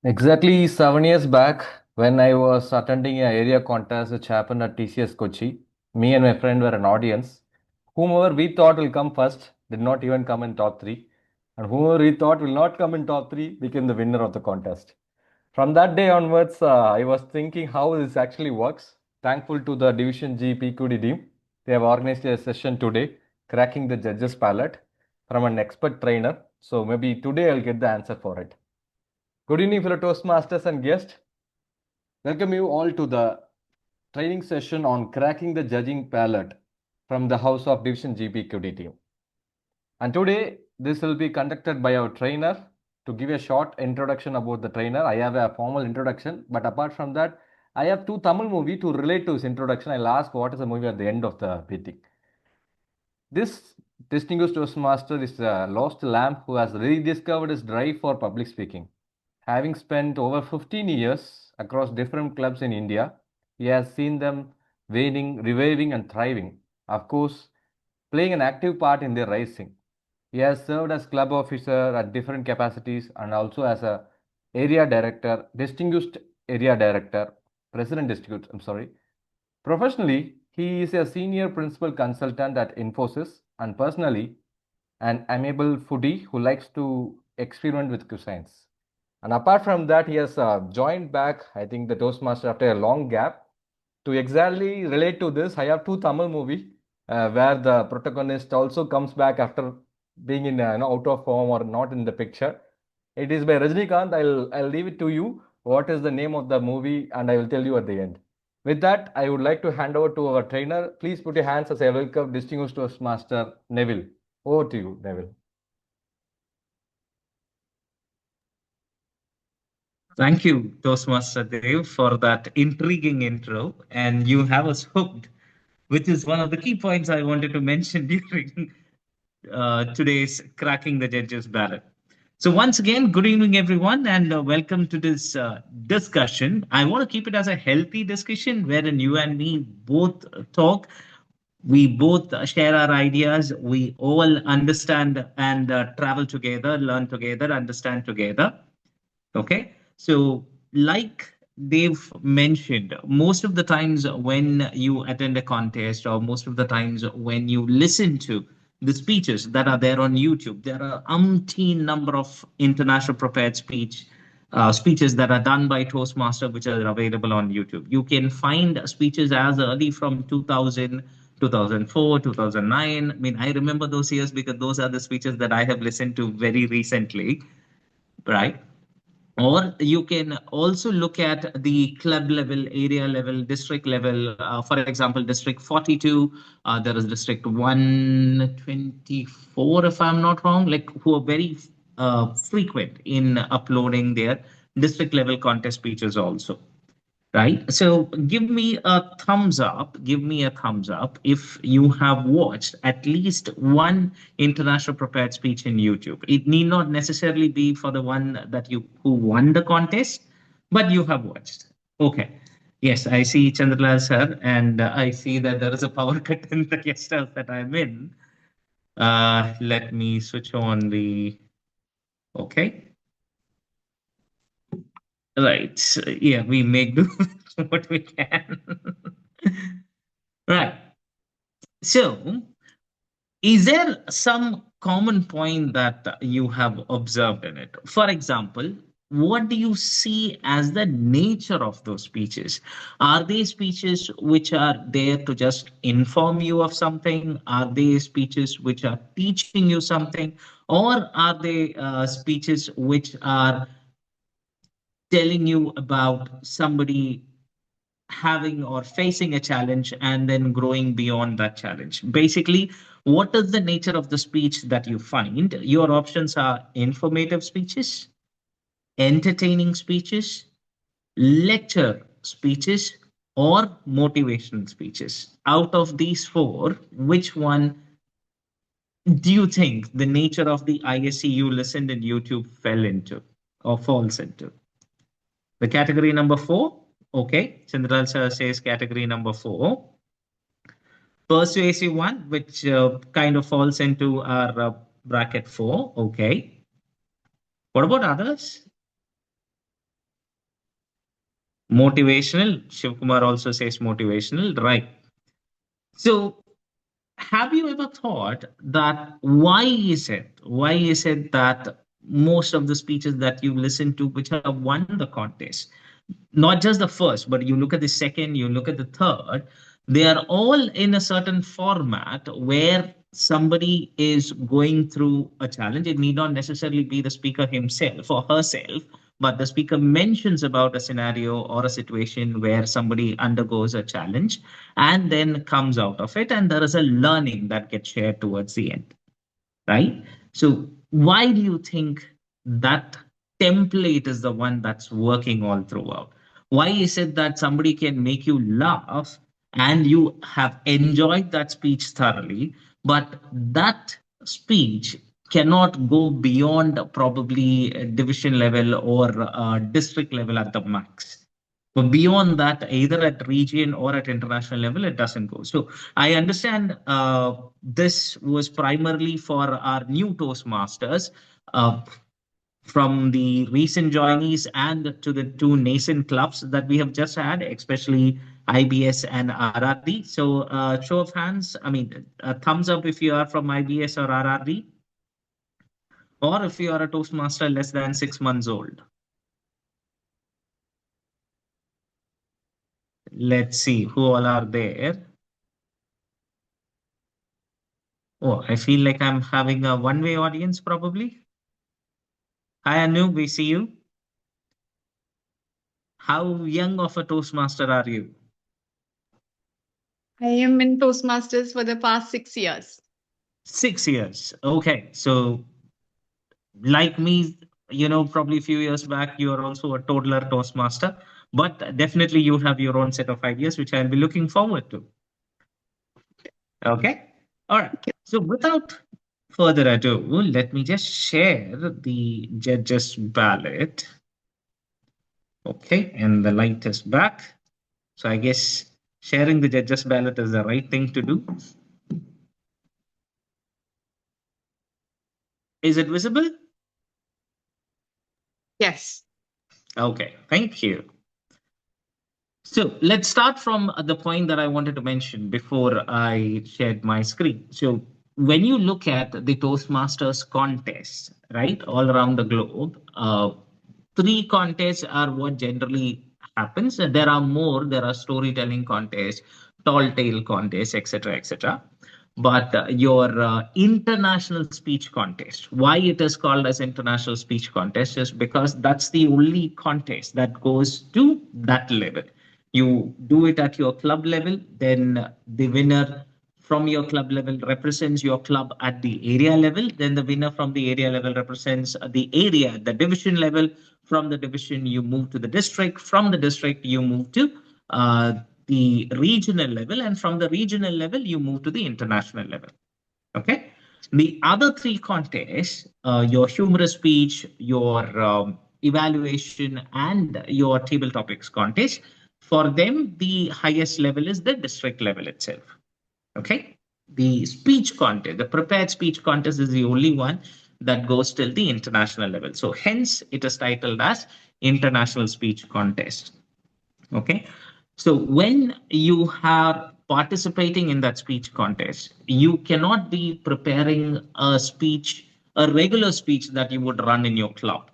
Exactly 7 years back, when I was attending an area contest which happened at TCS Kochi, me and my friend were an audience. Whomever we thought will come first did not even come in top three, and whomever we thought will not come in top three became the winner of the contest. From that day onwards, I was thinking how this actually works. Thankful to the Division G PQD team, they have organized a session today, cracking the judges' palette from an expert trainer. So maybe today I'll get the answer for it. Good evening, fellow Toastmasters and guests. Welcome you all to the training session on cracking the judging palette from the House of Division GPQD team. And today, this will be conducted by our trainer. To give a short introduction about the trainer, I have a formal introduction, but apart from that, I have two Tamil movie to relate to his introduction. I'll ask what is the movie at the end of the meeting. This distinguished Toastmaster is a lost lamb who has rediscovered his drive for public speaking. Having spent over 15 years across different clubs in India, he has seen them waning, reviving, and thriving. Of course, playing an active part in their rising. He has served as club officer at different capacities and also as a area director, distinguished area director, president district, I'm sorry. Professionally, he is a senior principal consultant at Infosys and personally an amiable foodie who likes to experiment with cuisines. And apart from that, he has joined back, I think, the Toastmaster after a long gap. To exactly relate to this, I have two Tamil movie where the protagonist also comes back after being in out of form or not in the picture. It is by Rajnikant. I'll leave it to you. What is the name of the movie? And I will tell you at the end. With that, I would like to hand over to our trainer. Please put your hands as I welcome distinguished Toastmaster Neville. Over to you, Neville. Thank you, Toastmaster Dave, for that intriguing intro. And you have us hooked, which is one of the key points I wanted to mention during today's Cracking the Judges ballot. So, once again, good evening, everyone, and welcome to this discussion. I want to keep it as a healthy discussion wherein you and me both talk. We both share our ideas. We all understand and travel together, learn together, understand together. Okay. So, like they've mentioned, most of the times when you attend a contest, or most of the times when you listen to the speeches that are there on YouTube, there are umpteen number of international prepared speeches that are done by Toastmaster, which are available on YouTube. You can find speeches as early from 2000, 2004, 2009. I mean, I remember those years because those are the speeches that I have listened to very recently, right? Or you can also look at the club level, area level, district level. For example, District 42, there is District 124, if I'm not wrong, like who are very frequent in uploading their district level contest speeches also, right? So give me a thumbs up. Give me a thumbs up if you have watched at least one international prepared speech in YouTube. It need not necessarily be for the one that you who won the contest, but you have watched. Okay. Yes, I see Chandralal sir, and I see that there is a power cut in the guest house that I'm in. Let me switch on the. Okay. Right. So, yeah, we make do what we can. Right. So, is there some common point that you have observed in it? For example, what do you see as the nature of those speeches? Are they speeches which are there to just inform you of something? Are they speeches which are teaching you something? Or are they speeches which are telling you about somebody having or facing a challenge and then growing beyond that challenge? Basically, what is the nature of the speech that you find? Your options are informative speeches, entertaining speeches, lecture speeches, or motivational speeches. Out of these four, which one do you think the nature of the ISC you listened in YouTube fell into or falls into? The category number four. Okay, Chandral sir says category number four. Persuasive one, which kind of falls into our bracket four. Okay. What about others? Motivational. Shivkumar also says motivational, right? So, have you ever thought that why is it that most of the speeches that you listen to which have won the contest, not just the first, but you look at the second, you look at the third, they are all in a certain format where somebody is going through a challenge. It need not necessarily be the speaker himself or herself, but the speaker mentions about a scenario or a situation where somebody undergoes a challenge and then comes out of it, and there is a learning that gets shared towards the end, right? So, why do you think that template is the one that's working all throughout? Why is it that somebody can make you laugh and you have enjoyed that speech thoroughly, but that speech cannot go beyond probably division level or district level at the max? But beyond that, either at region or at international level, it doesn't go. So I understand this was primarily for our new Toastmasters, uh, from the recent joinees and to the two nascent clubs that we have just had, especially IBS and RRD. So, show of hands, I mean, a thumbs up if you are from IBS or RRD, or if you are a Toastmaster less than 6 months old. Let's see who all are there. Oh, I feel like I'm having a one-way audience probably. Hi, Anu, we see you. How young of a Toastmaster are you? I am in Toastmasters for the past 6 years. 6 years. Okay. So, like me, probably a few years back, you are also a toddler Toastmaster, but definitely you have your own set of ideas, which I'll be looking forward to. Okay. All right. So, without further ado, let me just share the judges' ballot. Okay. And the light is back. So I guess sharing the judges' ballot is the right thing to do. Is it visible? Yes. Okay, thank you. So let's start from the point that I wanted to mention before I shared my screen. So when you look at the Toastmasters contest, right, all around the globe, three contests are what generally happens. There are more. There are storytelling contests, tall tale contests, etc., etc. But your international speech contest, why it is called as international speech contest is because that's the only contest that goes to that level. You do it at your club level, then the winner from your club level represents your club at the area level, then the winner from the area level represents the area at the division level. From the division you move to the district, from the district you move to the regional level, and from the regional level you move to the international level. Okay. The other three contests, your humorous speech, your evaluation, and your table topics contest, for them, the highest level is the district level itself. Okay. The speech contest, the prepared speech contest is the only one that goes till the international level. So, hence, it is titled as International Speech Contest. Okay. So when you are participating in that speech contest, you cannot be preparing a speech, a regular speech that you would run in your club,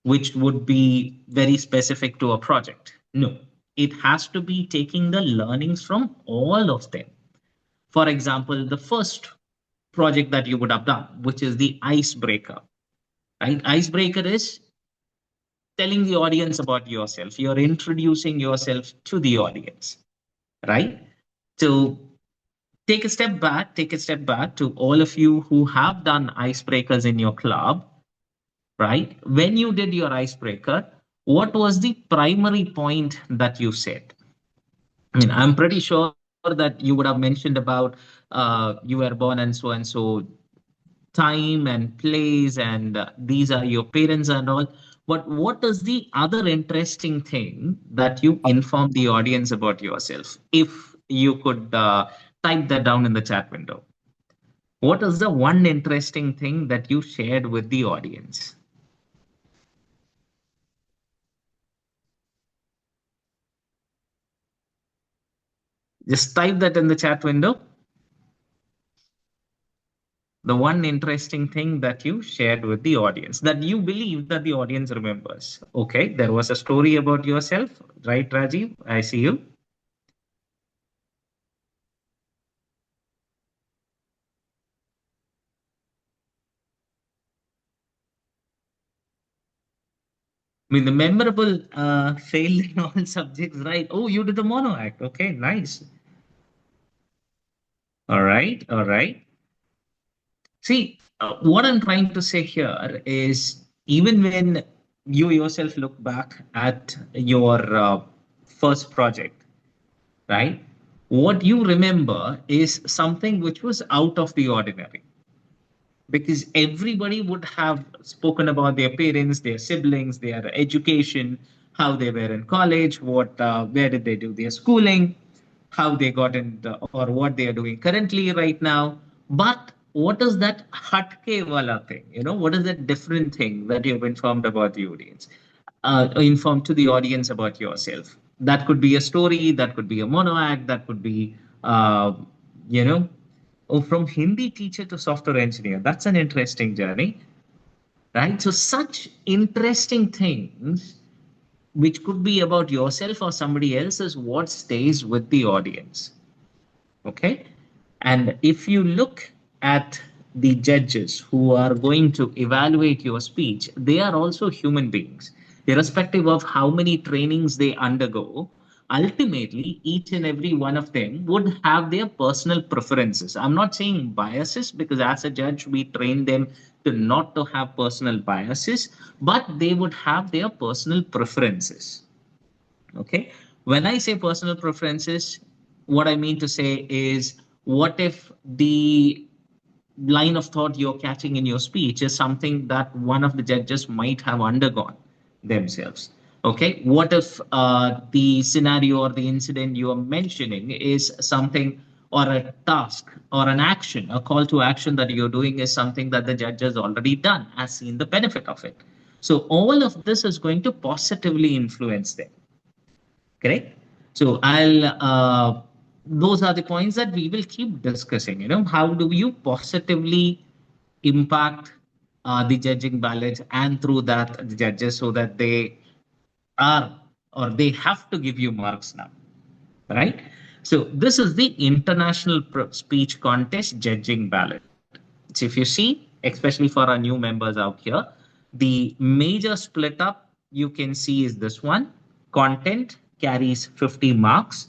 which would be very specific to a project. No, it has to be taking the learnings from all of them. For example, the first project that you would have done, which is the icebreaker, right? Icebreaker is telling the audience about yourself. You're introducing yourself to the audience, right? So take a step back to all of you who have done icebreakers in your club, right? When you did your icebreaker, what was the primary point that you said? I mean, I'm pretty sure that you would have mentioned about you were born and so time and place, and these are your parents and all. But what is the other interesting thing that you inform the audience about yourself? If you could type that down in the chat window. What is the one interesting thing that you shared with the audience? Just type that in the chat window. The one interesting thing that you shared with the audience that you believe that the audience remembers. Okay, there was a story about yourself, right, Rajiv? I see you. I mean, the memorable failed in all subjects, right? Oh, you did the mono act. Okay, nice. All right, all right. See, what I'm trying to say here is even when you yourself look back at your first project, right? What you remember is something which was out of the ordinary because everybody would have spoken about their parents, their siblings, their education, how they were in college, where did they do their schooling, how they got in, or what they are doing currently right now. But what is that hatke wala thing? What is that different thing that you've informed about the audience? Informed to the audience about yourself. That could be a story, that could be a mono act, that could be, you know, oh, from Hindi teacher to software engineer. That's an interesting journey, right? So, such interesting things, which could be about yourself or somebody else, is what stays with the audience. Okay. And if you look at the judges who are going to evaluate your speech, they are also human beings. Irrespective of how many trainings they undergo, ultimately, each and every one of them would have their personal preferences. I'm not saying biases because as a judge, we train them to not to have personal biases, but they would have their personal preferences. Okay. When I say personal preferences, what I mean to say is what if the line of thought you're catching in your speech is something that one of the judges might have undergone themselves. Okay. What if the scenario or the incident you are mentioning is something or a task or an action, a call to action that you're doing is something that the judge has already done, has seen the benefit of it. So all of this is going to positively influence them. Correct? So those are the points that we will keep discussing. How do you positively impact the judging ballots and through that the judges so that they are or they have to give you marks now, right? So this is the international speech contest judging ballot. So if you see, especially for our new members out here, the major split up you can see is this one. Content carries 50 marks,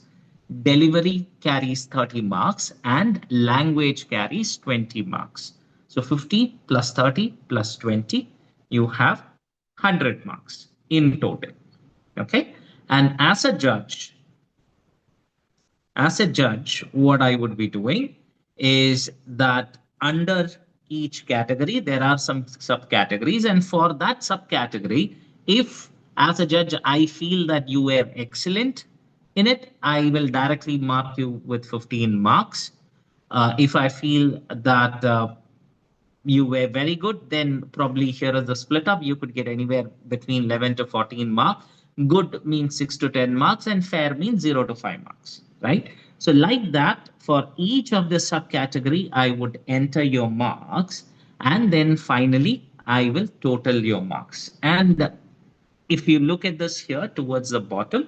delivery carries 30 marks, and language carries 20 marks. So 50 plus 30 plus 20, you have 100 marks in total. Okay. And as a judge, what I would be doing is that under each category, there are some subcategories. And for that subcategory, if as a judge, I feel that you were excellent in it, I will directly mark you with 15 marks. If I feel that you were very good, then probably here is the split up. You could get anywhere between 11 to 14 marks. Good means 6 to 10 marks, and fair means 0 to 5 marks, right? So, like that, for each of the subcategory, I would enter your marks, and then finally, I will total your marks. And if you look at this here towards the bottom,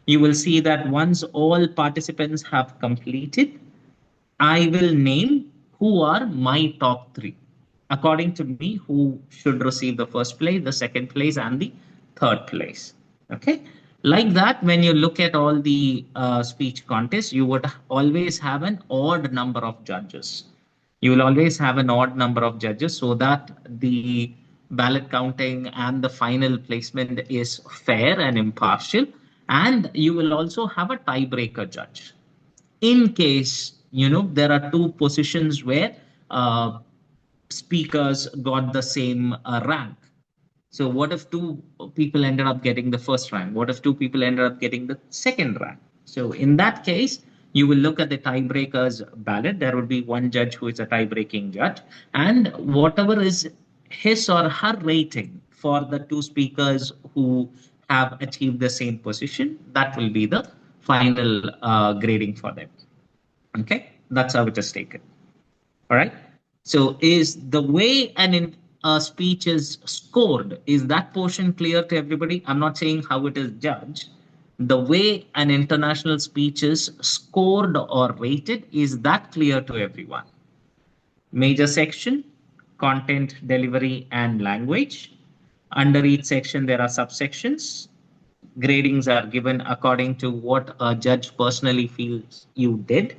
you will see that once all participants have completed, I will name who are my top three. According to me, who should receive the first place, the second place, and the third place. Okay. Like that, when you look at all the speech contests, you would always have an odd number of judges. You will always have an odd number of judges so that the ballot counting and the final placement is fair and impartial. And you will also have a tiebreaker judge in case there are two positions where speakers got the same rank. So what if two people ended up getting the first rank? What if two people ended up getting the second rank? So in that case, you will look at the tiebreakers ballot. There would be one judge who is a tie-breaking judge, and whatever is his or her rating for the two speakers who have achieved the same position, that will be the final grading for them. Okay, that's how it is taken. All right. So is the way a speech is scored, is that portion clear to everybody? I'm not saying how it is judged. The way an international speech is scored or rated, is that clear to everyone? Major section, content, delivery, and language. Under each section, there are subsections. Gradings are given according to what a judge personally feels you did.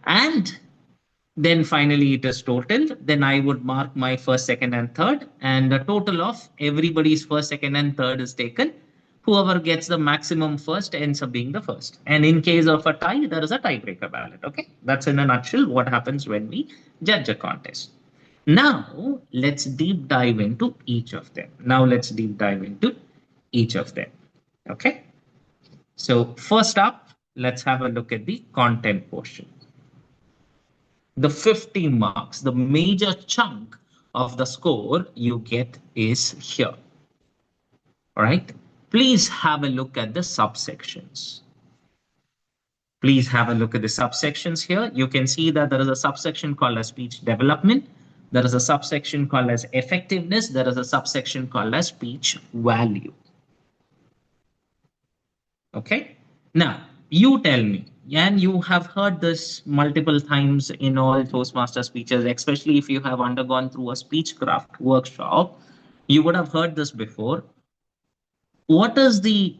And then finally it is totaled. Then I would mark my first, second, and third, and the total of everybody's first, second, and third is taken. Whoever gets the maximum first ends up being the first. And in case of a tie, there is a tiebreaker ballot. Okay, that's in a nutshell what happens when we judge a contest. Now let's deep dive into each of them. Okay. So first up, let's have a look at the content portion. The 50 marks, the major chunk of the score you get is here. All right. Please have a look at the subsections. Here. You can see that there is a subsection called as speech development. There is a subsection called as effectiveness. There is a subsection called as speech value. Okay. Now, you tell me, and you have heard this multiple times in all Toastmaster speeches, especially if you have undergone through a speechcraft workshop, you would have heard this before. What is the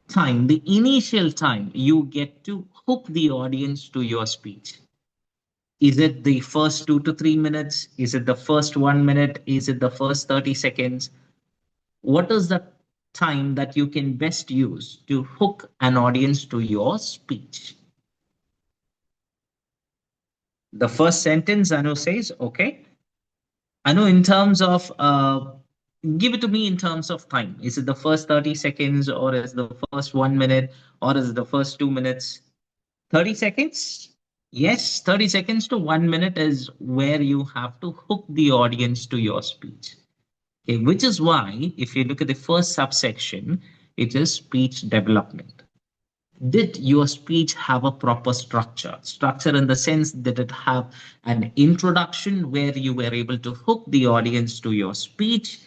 time, the initial time you get to hook the audience to your speech? Is it the first 2 to 3 minutes? Is it the first 1 minute? Is it the first 30 seconds? What is the time that you can best use to hook an audience to your speech? The first sentence, Anu says, okay. Anu, in terms of, give it to me in terms of time. Is it the first 30 seconds, or is the first 1 minute, or is it the first 2 minutes? 30 seconds? Yes, 30 seconds to 1 minute is where you have to hook the audience to your speech. Okay, which is why, if you look at the first subsection, it is speech development. Did your speech have a proper structure? Structure in the sense, did it have an introduction where you were able to hook the audience to your speech?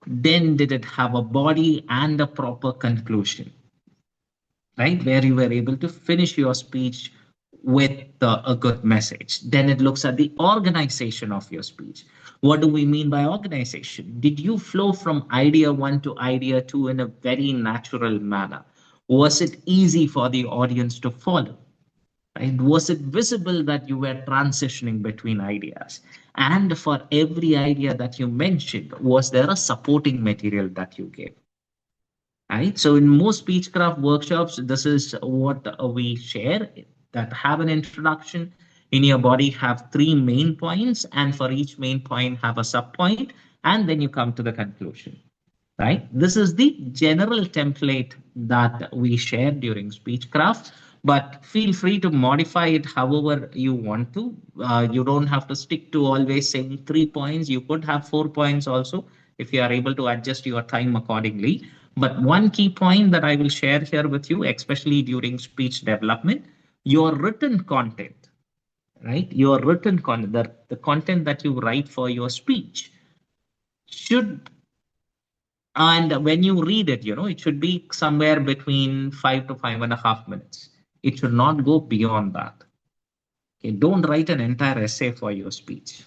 Then did it have a body and a proper conclusion? Right, where you were able to finish your speech with a good message. Then it looks at the organization of your speech. What do we mean by organization? Did you flow from idea 1 to idea 2 in a very natural manner? Was it easy for the audience to follow? Right? Was it visible that you were transitioning between ideas? And for every idea that you mentioned, was there a supporting material that you gave? Right? So in most speechcraft workshops, this is what we share, that have an introduction. In your body, have 3 main points, and for each main point have a sub point, and then you come to the conclusion. Right? This is the general template that we share during speechcraft, but feel free to modify it however you want to. You don't have to stick to always saying 3 points. You could have 4 points also if you are able to adjust your time accordingly. But one key point that I will share here with you, especially during speech development, your written content, right? Your written content, the content that you write for your speech should, and when you read it, it should be somewhere between 5 to 5.5 minutes. It should not go beyond that. Okay, don't write an entire essay for your speech.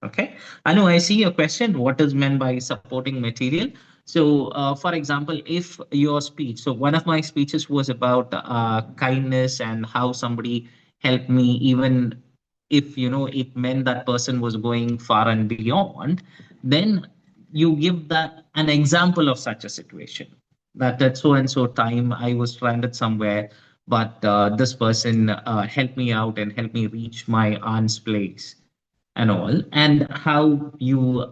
Okay, Anu, I see your question. What is meant by supporting material? So, for example, if your speech, so one of my speeches was about kindness and how somebody helped me, even if, it meant that person was going far and beyond, then you give that an example of such a situation. That at so and so time I was stranded somewhere, but this person helped me out and helped me reach my aunt's place and all, and how you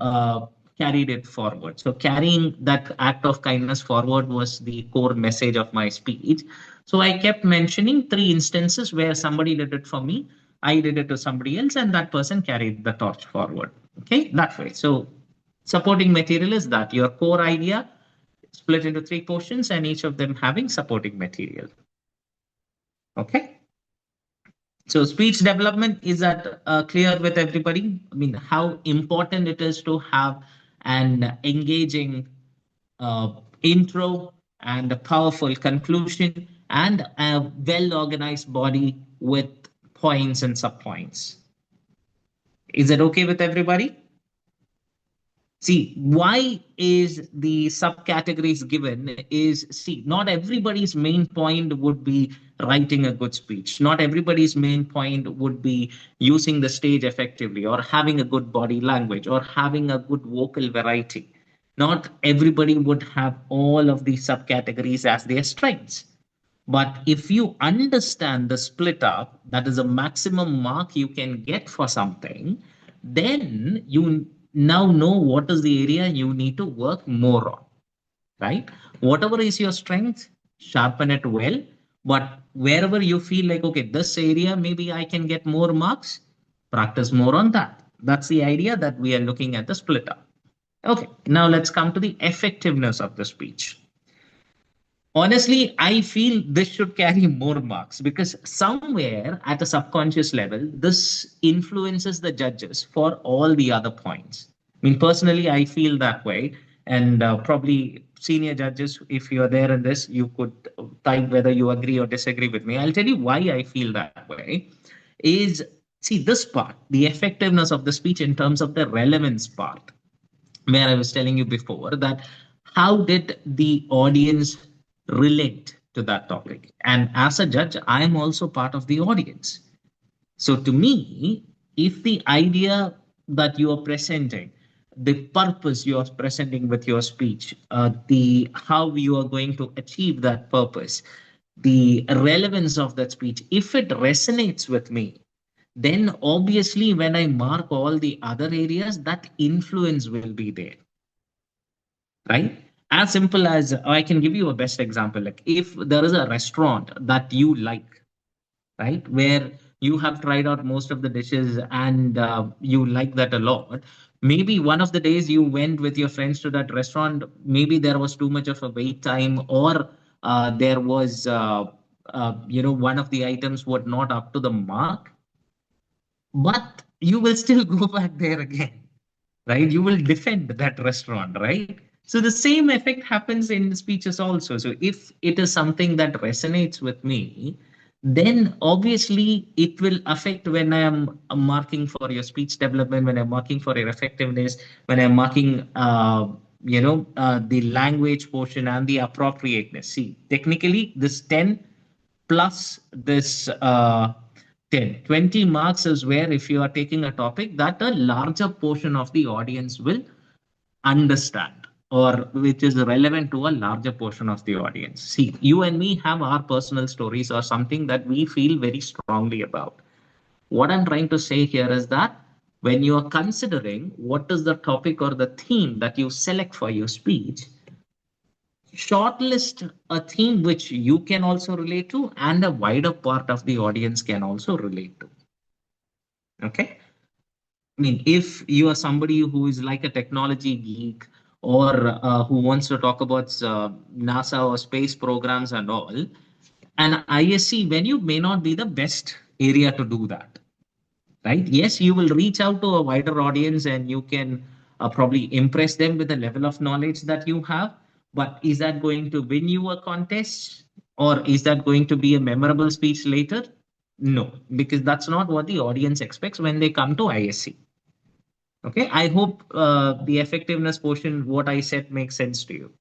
carried it forward. So carrying that act of kindness forward was the core message of my speech. So I kept mentioning 3 instances where somebody did it for me, I did it to somebody else, and that person carried the torch forward. Okay, that way. So supporting material is that your core idea, split into three portions and each of them having supporting material. Okay. So speech development, is that clear with everybody? I mean, how important it is to have an engaging intro and a powerful conclusion and a well organized body with points and subpoints. Is it okay with everybody? See, why is the subcategories given is, see, not everybody's main point would be writing a good speech. Not everybody's main point would be using the stage effectively or having a good body language or having a good vocal variety. Not everybody would have all of these subcategories as their strengths. But if you understand the split up, that is a maximum mark you can get for something, then you now know what is the area you need to work more on, right? Whatever is your strength, sharpen it well. But wherever you feel like, okay, this area, maybe I can get more marks, practice more on that. That's the idea that we are looking at the split up. Okay, now let's come to the effectiveness of the speech. Honestly, I feel this should carry more marks because somewhere at a subconscious level, this influences the judges for all the other points. I mean, personally, I feel that way. And probably senior judges, if you're there in this, you could type whether you agree or disagree with me. I'll tell you why I feel that way. Is, see, this part, the effectiveness of the speech in terms of the relevance part, where I was telling you before that how did the audience relate to that topic? And as a judge, I am also part of the audience. So to me, if the idea that you are presenting, the purpose you are presenting with your speech, the how you are going to achieve that purpose, the relevance of that speech, if it resonates with me, then obviously when I mark all the other areas, that influence will be there, right? As simple as I can give you a best example. Like if there is a restaurant that you like, right, where you have tried out most of the dishes and you like that a lot. Maybe one of the days you went with your friends to that restaurant, maybe there was too much of a wait time, or there was, one of the items were not up to the mark, but you will still go back there again, right? You will defend that restaurant, right? So the same effect happens in speeches also. So if it is something that resonates with me, then obviously it will affect when I am marking for your speech development, when I'm marking for your effectiveness, when I'm marking, the language portion and the appropriateness. See, technically, this 10 plus this 10, 20 marks is where if you are taking a topic that a larger portion of the audience will understand or which is relevant to a larger portion of the audience. See, you and me have our personal stories or something that we feel very strongly about. What I'm trying to say here is that when you are considering what is the topic or the theme that you select for your speech, shortlist a theme which you can also relate to and a wider part of the audience can also relate to. Okay. I mean, if you are somebody who is like a technology geek or who wants to talk about NASA or space programs and all, an ISC venue may not be the best area to do that, right? Yes, you will reach out to a wider audience and you can probably impress them with the level of knowledge that you have. But is that going to win you a contest or is that going to be a memorable speech later? No, because that's not what the audience expects when they come to ISC. Okay, I hope the effectiveness portion, what I said, makes sense to you.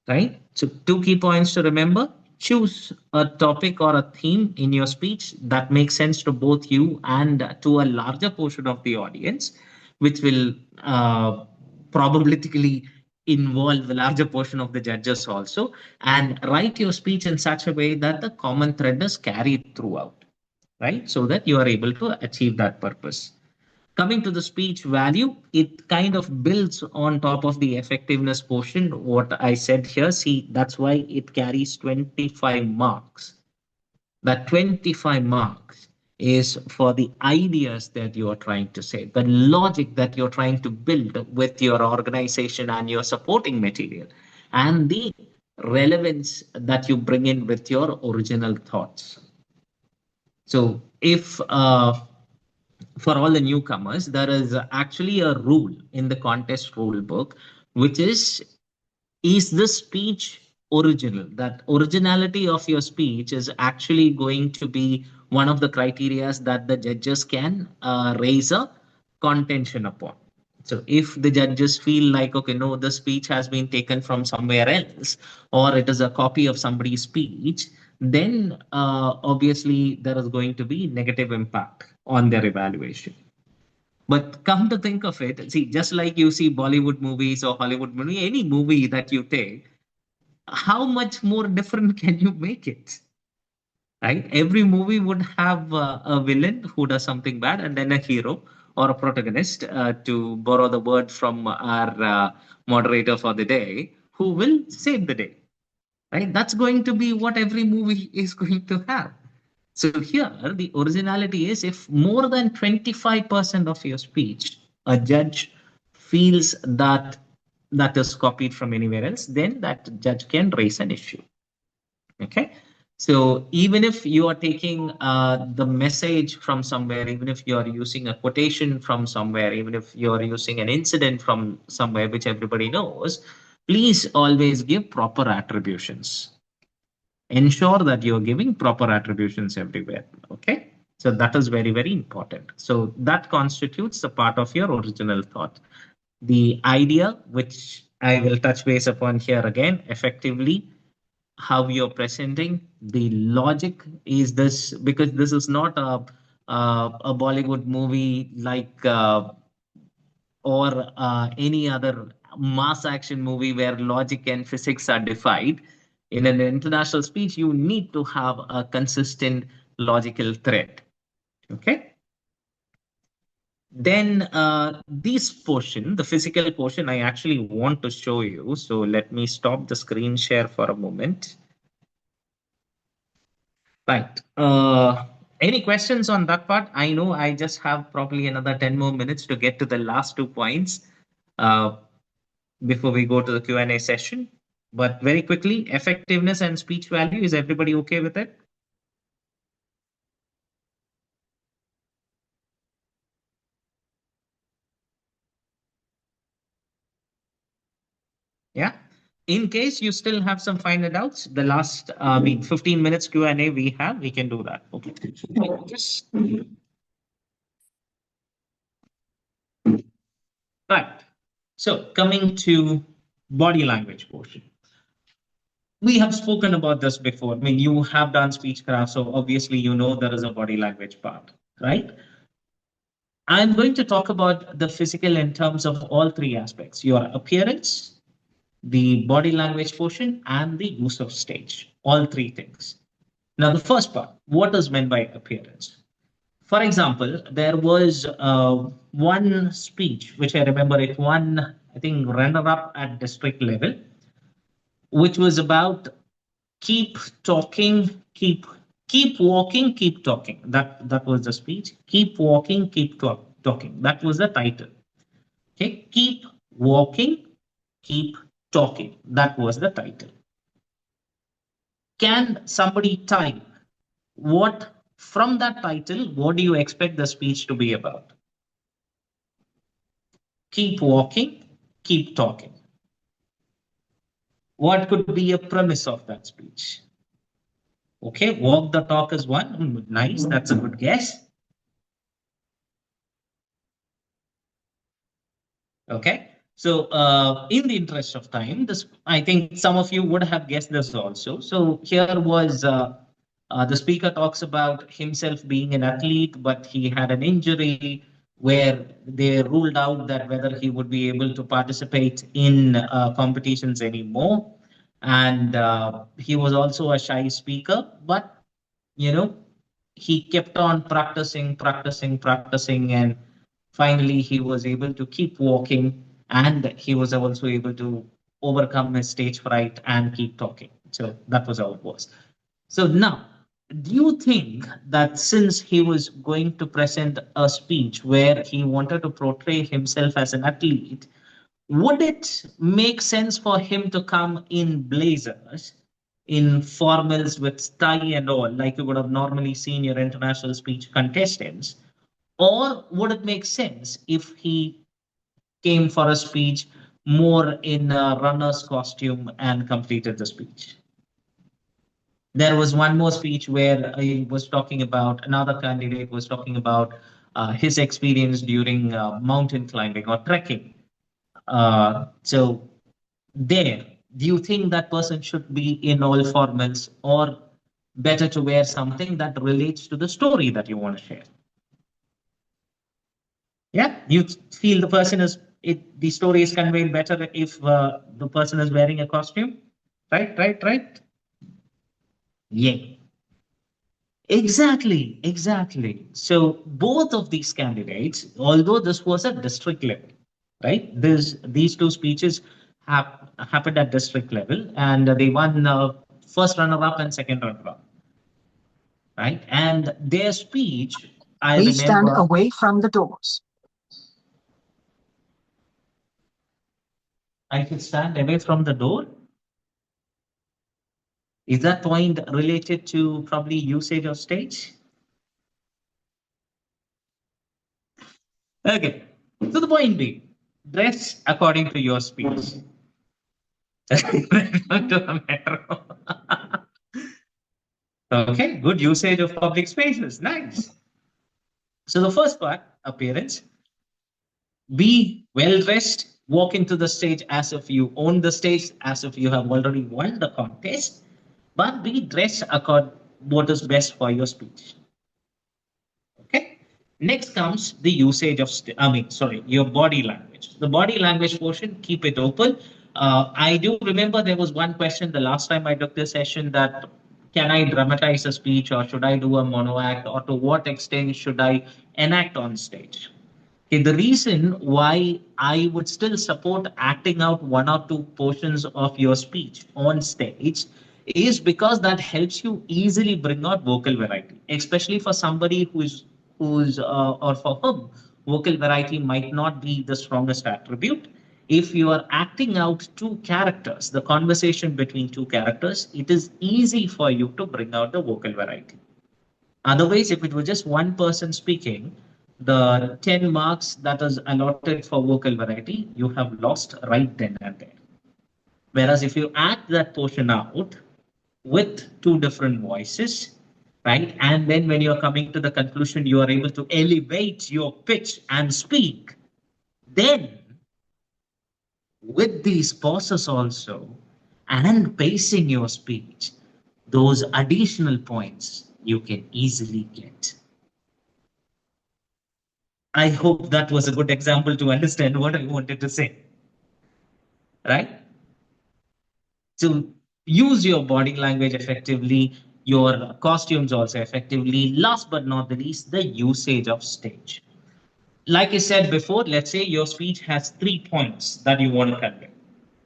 Right? So, two key points to remember: choose a topic or a theme in your speech that makes sense to both you and to a larger portion of the audience, which will probabilistically involve a larger portion of the judges also. And write your speech in such a way that the common thread is carried throughout, right? So that you are able to achieve that purpose. Coming to the speech value, it kind of builds on top of the effectiveness portion. What I said here, see, that's why it carries 25 marks. That 25 marks is for the ideas that you are trying to say, the logic that you're trying to build with your organization and your supporting material, and the relevance that you bring in with your original thoughts. So, if for all the newcomers, there is actually a rule in the contest rule book, which is the speech original? That originality of your speech is actually going to be one of the criterias that the judges can raise a contention upon. So if the judges feel like, okay, no, the speech has been taken from somewhere else, or it is a copy of somebody's speech, then obviously there is going to be negative impact on their evaluation. But come to think of it, see, just like you see Bollywood movies or Hollywood movie, any movie that you take, how much more different can you make it? Right? Every movie would have a villain who does something bad, and then a hero or a protagonist, to borrow the word from our moderator for the day, who will save the day. Right? That's going to be what every movie is going to have. So here, the originality is if more than 25% of your speech, a judge feels that that is copied from anywhere else, then that judge can raise an issue. Okay. So even if you are taking the message from somewhere, even if you are using a quotation from somewhere, even if you are using an incident from somewhere which everybody knows, please always give proper attributions. Ensure that you're giving proper attributions everywhere. Okay. So that is very, very important. So that constitutes the part of your original thought. The idea, which I will touch base upon here again, effectively, how you're presenting, the logic is this, because this is not a Bollywood movie like or any other mass action movie where logic and physics are defied. In an international speech, you need to have a consistent logical thread. Okay. Then this portion, the physical portion, I actually want to show you. So let me stop the screen share for a moment. Right. Any questions on that part? I know I just have probably another 10 more minutes to get to the last 2 points uh, before we go to the Q&A session. But very quickly, effectiveness and speech value, is everybody okay with it? Yeah. In case you still have some final doubts, the last 15 minutes Q&A we have, we can do that. Okay. Just right. So coming to body language portion. We have spoken about this before. I mean, you have done speech craft, so obviously you know there is a body language part, right? I'm going to talk about the physical in terms of all three aspects: your appearance, the body language portion, and the use of stage. All three things. Now, the first part, what is meant by appearance? For example, there was one speech which I remember it won, I think, runner-up at district level, which was about keep talking, keep walking, keep talking. That was the speech. Keep walking, talking. That was the title. Okay, keep walking, keep talking. That was the title. Can somebody type what from that title? What do you expect the speech to be about? Keep walking, keep talking. What could be a premise of that speech? Okay, walk the talk is one. Nice, that's a good guess. Okay, so in the interest of time, this I think some of you would have guessed this also. So here was the speaker talks about himself being an athlete, but he had an injury where they ruled out that whether he would be able to participate in competitions anymore. And he was also a shy speaker, but you know, he kept on practicing, and finally he was able to keep walking, and he was also able to overcome his stage fright and keep talking. So that was how it was. So now, do you think that since he was going to present a speech where he wanted to portray himself as an athlete, would it make sense for him to come in blazers, in formals with tie and all, like you would have normally seen your international speech contestants? Or would it make sense if he came for a speech more in a runner's costume and completed the speech? There was one more speech where he was talking about, another candidate was talking about his experience during mountain climbing or trekking. So there, do you think that person should be in all formals, or better to wear something that relates to the story that you want to share? Yeah, you feel the person is it the story is conveyed better if the person is wearing a costume, right? Right? Right? Yeah. Exactly, exactly. So both of these candidates, although this was at district level, right? These two speeches happened at district level, and they won first runner-up and second runner-up, right? And their speech, I Please stand remember. away from the doors. I should stand away from the door. Is that point related to probably usage of stage? Okay. So the point being, dress according to your speech. To a metro. Okay, good usage of public spaces. Nice. So the first part, appearance. Be well dressed. Walk into the stage as if you own the stage, as if you have already won the contest. But be dressed according what is best for your speech. Okay. Next comes the usage of, your body language. The body language portion, keep it open. I do remember there was one question the last time I took this session that can I dramatize a speech or should I do a mono act or to what extent should I enact on stage? Okay, the reason why I would still support acting out one or two portions of your speech on stage is because that helps you easily bring out vocal variety, especially for somebody who's or for whom vocal variety might not be the strongest attribute. If you are acting out two characters, the conversation between two characters, it is easy for you to bring out the vocal variety. Otherwise, if it was just one person speaking, the 10 marks that is allotted for vocal variety, you have lost right then and there. Whereas if you act that portion out with two different voices, right, and then when you're coming to the conclusion, you are able to elevate your pitch and speak, then with these pauses also and pacing your speech, those additional points you can easily get. I hope that was a good example to understand what I wanted to say. Right? So use your body language effectively, your costumes also effectively. Last but not the least, the usage of stage. Like I said before, let's say your speech has 3 points that you want to convey,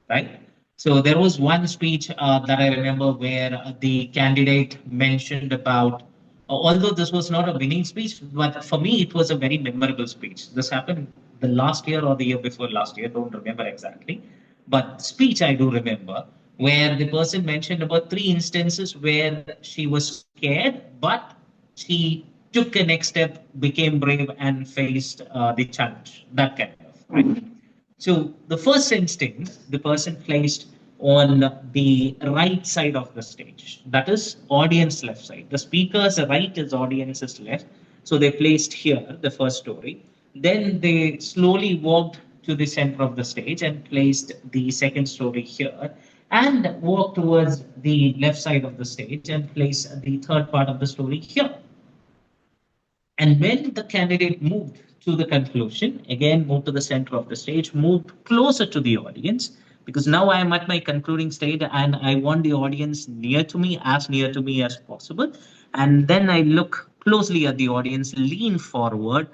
right? So there was one speech that I remember where the candidate mentioned about, although this was not a winning speech, but for me it was a very memorable speech. This happened the last year or the year before last year, don't remember exactly. But speech I do remember where the person mentioned about 3 instances where she was scared, but she took a next step, became brave, and faced the challenge. That kind of. Right? So the first instance, the person placed on the right side of the stage, that is audience left side. The speaker's right is audience's left. So they placed here the first story. Then they slowly walked to the center of the stage and placed the second story here and walked towards the left side of the stage and placed the third part of the story here. And when the candidate moved to the conclusion, again, moved to the center of the stage, moved closer to the audience, because now I am at my concluding stage and I want the audience near to me, as near to me as possible. And then I look closely at the audience, lean forward,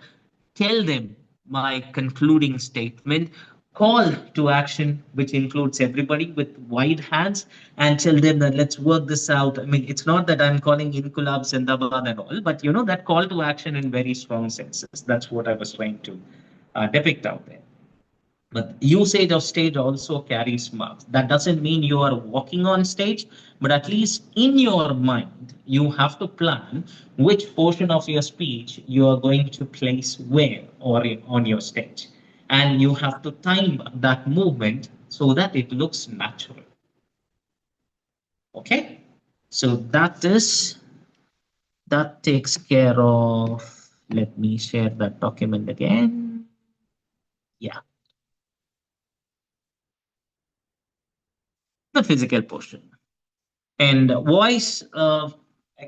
tell them my concluding statement. call to action, which includes everybody with wide hands, and tell them that let's work this out. I mean, it's not that I'm calling Inkulab Zindabad and all, but that call to action in very strong senses. That's what I was trying to depict out there. But usage of stage also carries marks. That doesn't mean you are walking on stage, but at least in your mind, you have to plan which portion of your speech you are going to place where or on your stage. And you have to time that movement so that it looks natural. Okay? So that takes care of, let me share that document again. Yeah, the physical portion. And voice, I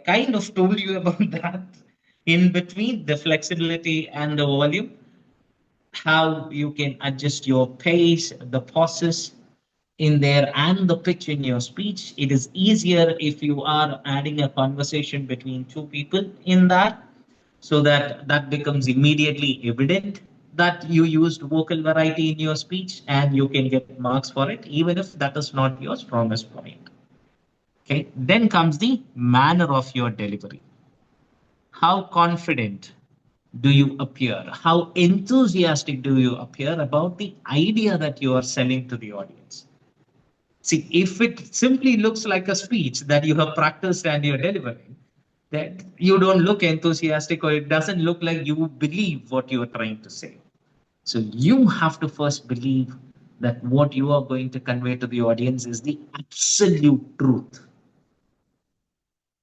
kind of told you about that in between the flexibility and the volume, how you can adjust your pace, the pauses in there, and the pitch in your speech. It is easier if you are adding a conversation between two people in that, so that that becomes immediately evident that you used vocal variety in your speech and you can get marks for it, even if that is not your strongest point. Okay, then comes the manner of your delivery. How confident do you appear? How enthusiastic do you appear about the idea that you are selling to the audience? See, if it simply looks like a speech that you have practiced and you're delivering, that you don't look enthusiastic, or it doesn't look like you believe what you are trying to say. So you have to first believe that what you are going to convey to the audience is the absolute truth.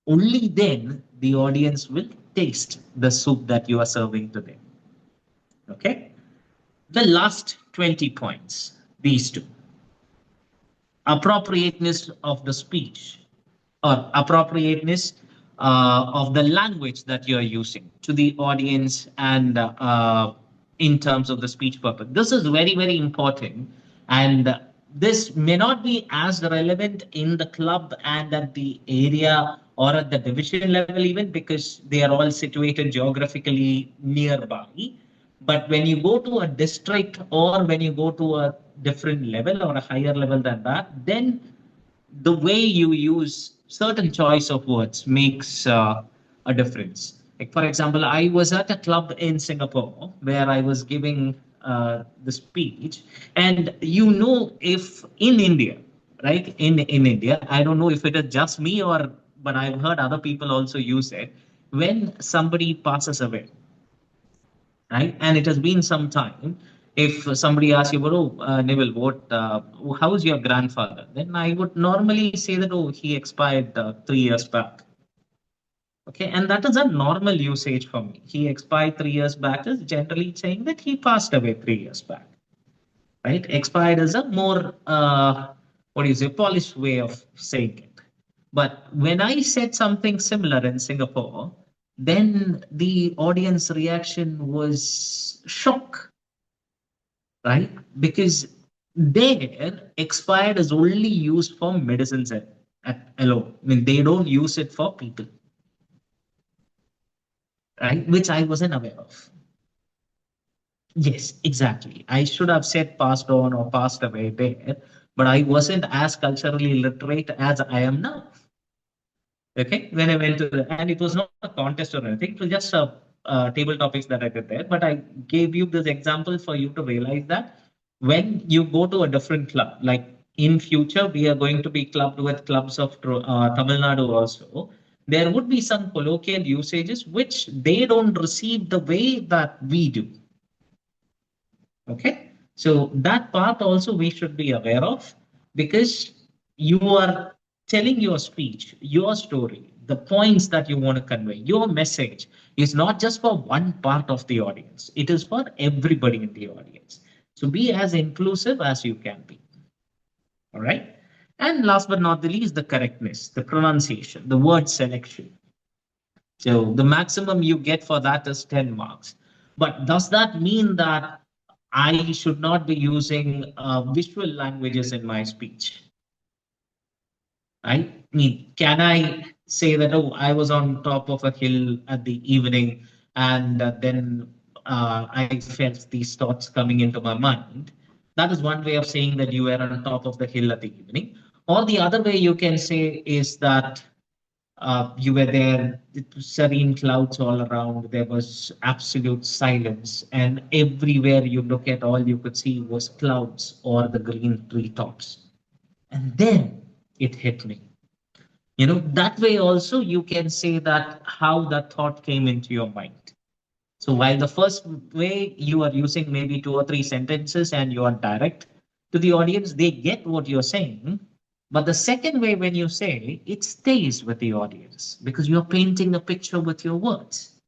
Only then the audience will taste the soup that you are serving to them. Okay? The last 20 points, these two: appropriateness of the speech, or appropriateness of the language that you're using to the audience, and in terms of the speech purpose. This is very, very important. And this may not be as relevant in the club and at the area or at the division level, even because they are all situated geographically nearby. But when you go to a district, or when you go to a different level or a higher level than that, then the way you use certain choice of words makes a difference. Like, for example, I was at a club in Singapore where I was giving the speech, and if in India, right, in India, I don't know if it is just me, but I've heard other people also use it when somebody passes away, right? And it has been some time. If somebody asks you, "Oh, Nevil, how is your grandfather?" Then I would normally say that, "Oh, he expired 3 years back." Okay, and that is a normal usage for me. He expired 3 years back is generally saying that he passed away 3 years back, right? Expired is a more what do you say, polished way of saying it. But when I said something similar in Singapore, then the audience reaction was shock, right? Because there, expired is only used for medicines alone. I mean, they don't use it for people, right? Which I wasn't aware of. Yes, exactly. I should have said passed on or passed away there, but I wasn't as culturally literate as I am now. Okay, when I went to and it was not a contest or anything, it was just a table topics that I did there. But I gave you this example for you to realize that when you go to a different club, like in future, we are going to be clubbed with clubs of Tamil Nadu also. There would be some colloquial usages which they don't receive the way that we do. Okay, so that part also we should be aware of, because you are telling your speech, your story, the points that you want to convey, your message is not just for one part of the audience, it is for everybody in the audience. So be as inclusive as you can be. All right. And last but not the least, the correctness, the pronunciation, the word selection. So the maximum you get for that is 10 marks. But does that mean that I should not be using visual languages in my speech? Right? I mean, can I say that, oh, I was on top of a hill at the evening, and then I felt these thoughts coming into my mind? That is one way of saying that you were on top of the hill at the evening. Or the other way you can say is that you were there, it was serene clouds all around, there was absolute silence, and everywhere you look at, all you could see was clouds or the green treetops. And then it hit me. That way also you can say that how that thought came into your mind. So while the first way you are using maybe two or three sentences and you are direct to the audience, they get what you're saying. But the second way, when you say, it stays with the audience because you're painting a picture with your words,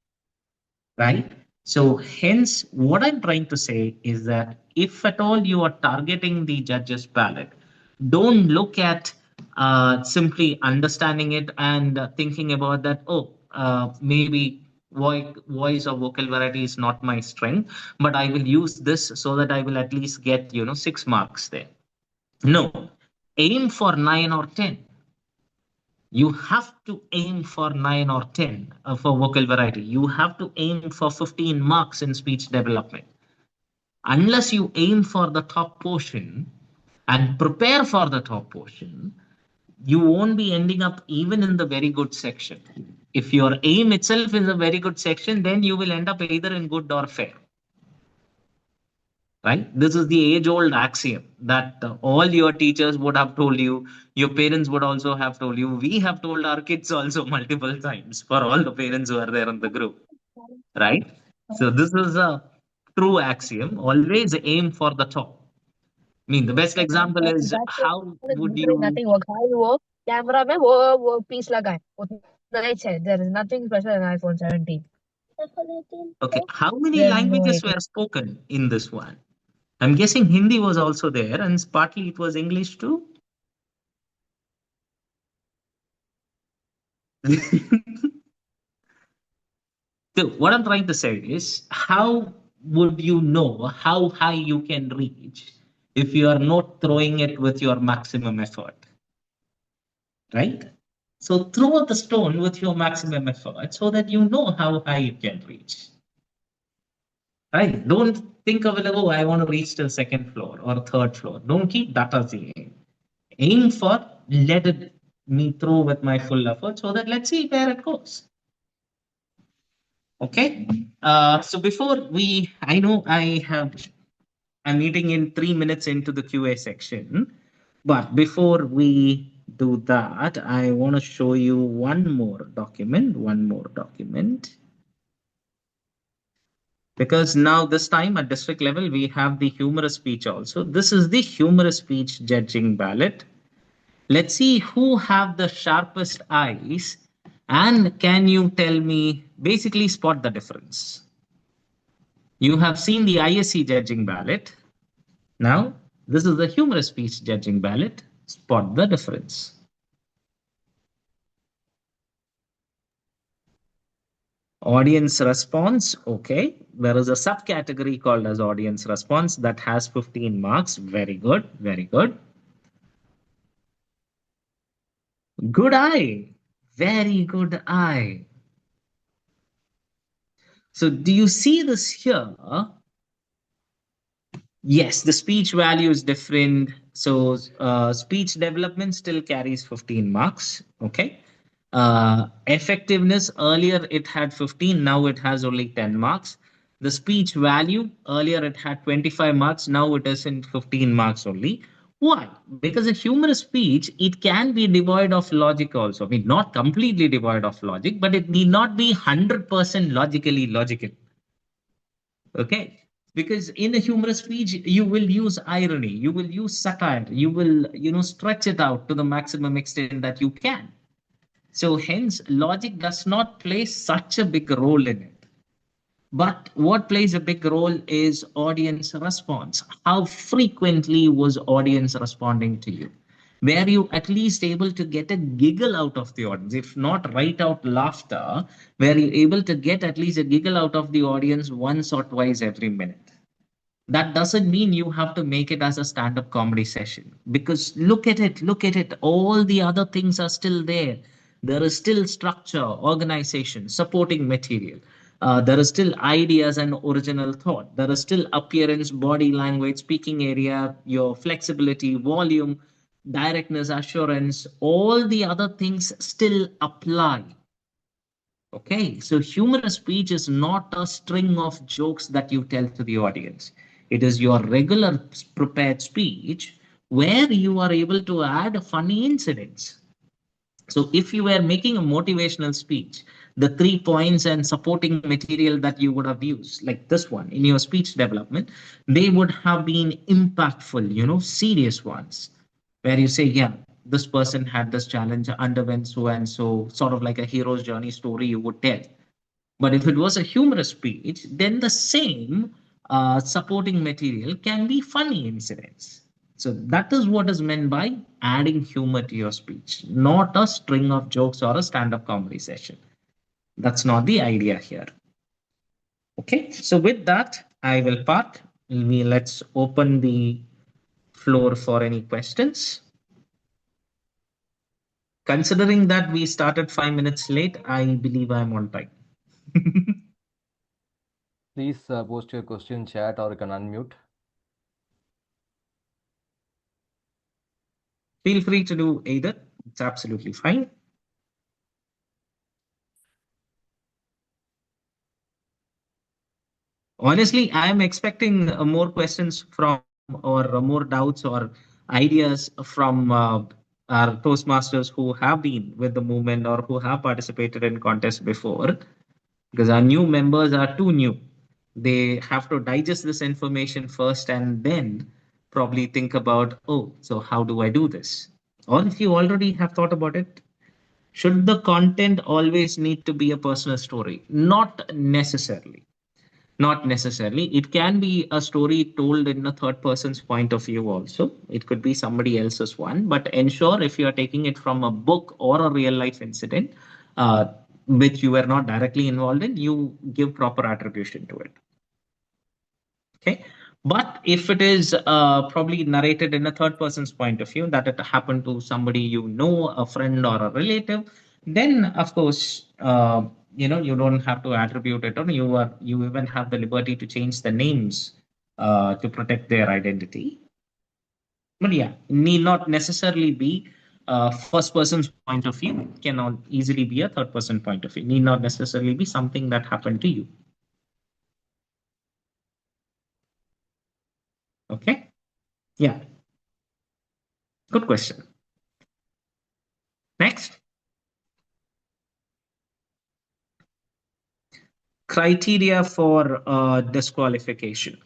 right? So hence, what I'm trying to say is that if at all you are targeting the judges' ballot, don't look at simply understanding it and thinking about that, oh, maybe voice or vocal variety is not my strength, but I will use this so that I will at least get, 6 marks there. No, aim for 9 or 10. You have to aim for 9 or 10 for vocal variety. You have to aim for 15 marks in speech development. Unless you aim for the top portion and prepare for the top portion, you won't be ending up even in the very good section. If your aim itself is a very good section, then you will end up either in good or fair. Right? This is the age old axiom that all your teachers would have told you, your parents would also have told you. We have told our kids also multiple times for all the parents who are there in the group. Right? So, this is a true axiom. Always aim for the top. I mean, the best example is how would you. Nothing works. I work. Camera में वो piece लगा है. उतना ही है. There is nothing special in iPhone 17. Okay, how many There's no languages 18. were spoken in this one? I'm guessing Hindi was also there, and partly it was English too. So what I'm trying to say is, how would you know how high you can reach if you are not throwing it with your maximum effort? Right? So throw the stone with your maximum effort so that you know how high you can reach. Right? Don't think of it, oh, I want to reach to the second floor or third floor. Don't keep that as the aim. Aim for let it me throw with my full effort so that let's see where it goes. Okay. So before I know I'm meeting in 3 minutes into the QA section, but before we do that, I want to show you one more document. Because now this time at district level, we have the humorous speech also. This is the humorous speech judging ballot. Let's see who have the sharpest eyes, and can you tell me, basically spot the difference. You have seen the ISC judging ballot. Now, this is the humorous speech judging ballot. Spot the difference. Audience response, okay. There is a subcategory called as audience response that has 15 marks. Very good, very good. Good eye, very good eye. So do you see this here? Yes, the speech value is different. So speech development still carries 15 marks. Okay. Effectiveness, earlier it had 15, now it has only 10 marks. The speech value, earlier it had 25 marks, now it is in 15 marks only. Why? Because a humorous speech, it can be devoid of logic also. I mean, not completely devoid of logic, but it need not be 100% logically logical. Okay. Because in a humorous speech, you will use irony, you will use satire, you will, stretch it out to the maximum extent that you can. So hence, logic does not play such a big role in it. But what plays a big role is audience response. How frequently was audience responding to you? Were you at least able to get a giggle out of the audience? If not right out laughter, were you able to get at least a giggle out of the audience once or twice every minute? That doesn't mean you have to make it as a stand-up comedy session, because look at it. All the other things are still there. There is still structure, organization, supporting material. There is still ideas and original thought. There is still appearance, body language, speaking area, your flexibility, volume, directness, assurance, all the other things still apply. Okay, so humorous speech is not a string of jokes that you tell to the audience. It is your regular prepared speech where you are able to add funny incidents. So if you were making a motivational speech, the 3 points and supporting material that you would have used, like this one in your speech development, they would have been impactful, serious ones, where you say, yeah, this person had this challenge, underwent so and so, sort of like a hero's journey story you would tell. But if it was a humorous speech, then the same supporting material can be funny incidents. So that is what is meant by adding humor to your speech, not a string of jokes or a stand-up comedy session. That's not the idea here. Okay, so with that, I will part. Let's open the floor for any questions. Considering that we started 5 minutes late, I believe I'm on time. Please post your question in chat or you can unmute. Feel free to do either. It's absolutely fine. Honestly, I am expecting more questions from or more doubts or ideas from our Toastmasters who have been with the movement or who have participated in contests before, because our new members are too new. They have to digest this information first and then probably think about, oh, so how do I do this? Or if you already have thought about it, should the content always need to be a personal story? Not necessarily. Not necessarily. It can be a story told in a third person's point of view also. It could be somebody else's one, but ensure if you are taking it from a book or a real life incident, which you were not directly involved in, you give proper attribution to it. Okay. But if it is probably narrated in a third person's point of view, that it happened to somebody you know, a friend or a relative, then of course, you don't have to attribute it, or you even have the liberty to change the names to protect their identity. But yeah, need not necessarily be first person's point of view. It can easily be a third person point of view. Need not necessarily be something that happened to you. Okay. Yeah. Good question. Next. Criteria for disqualification.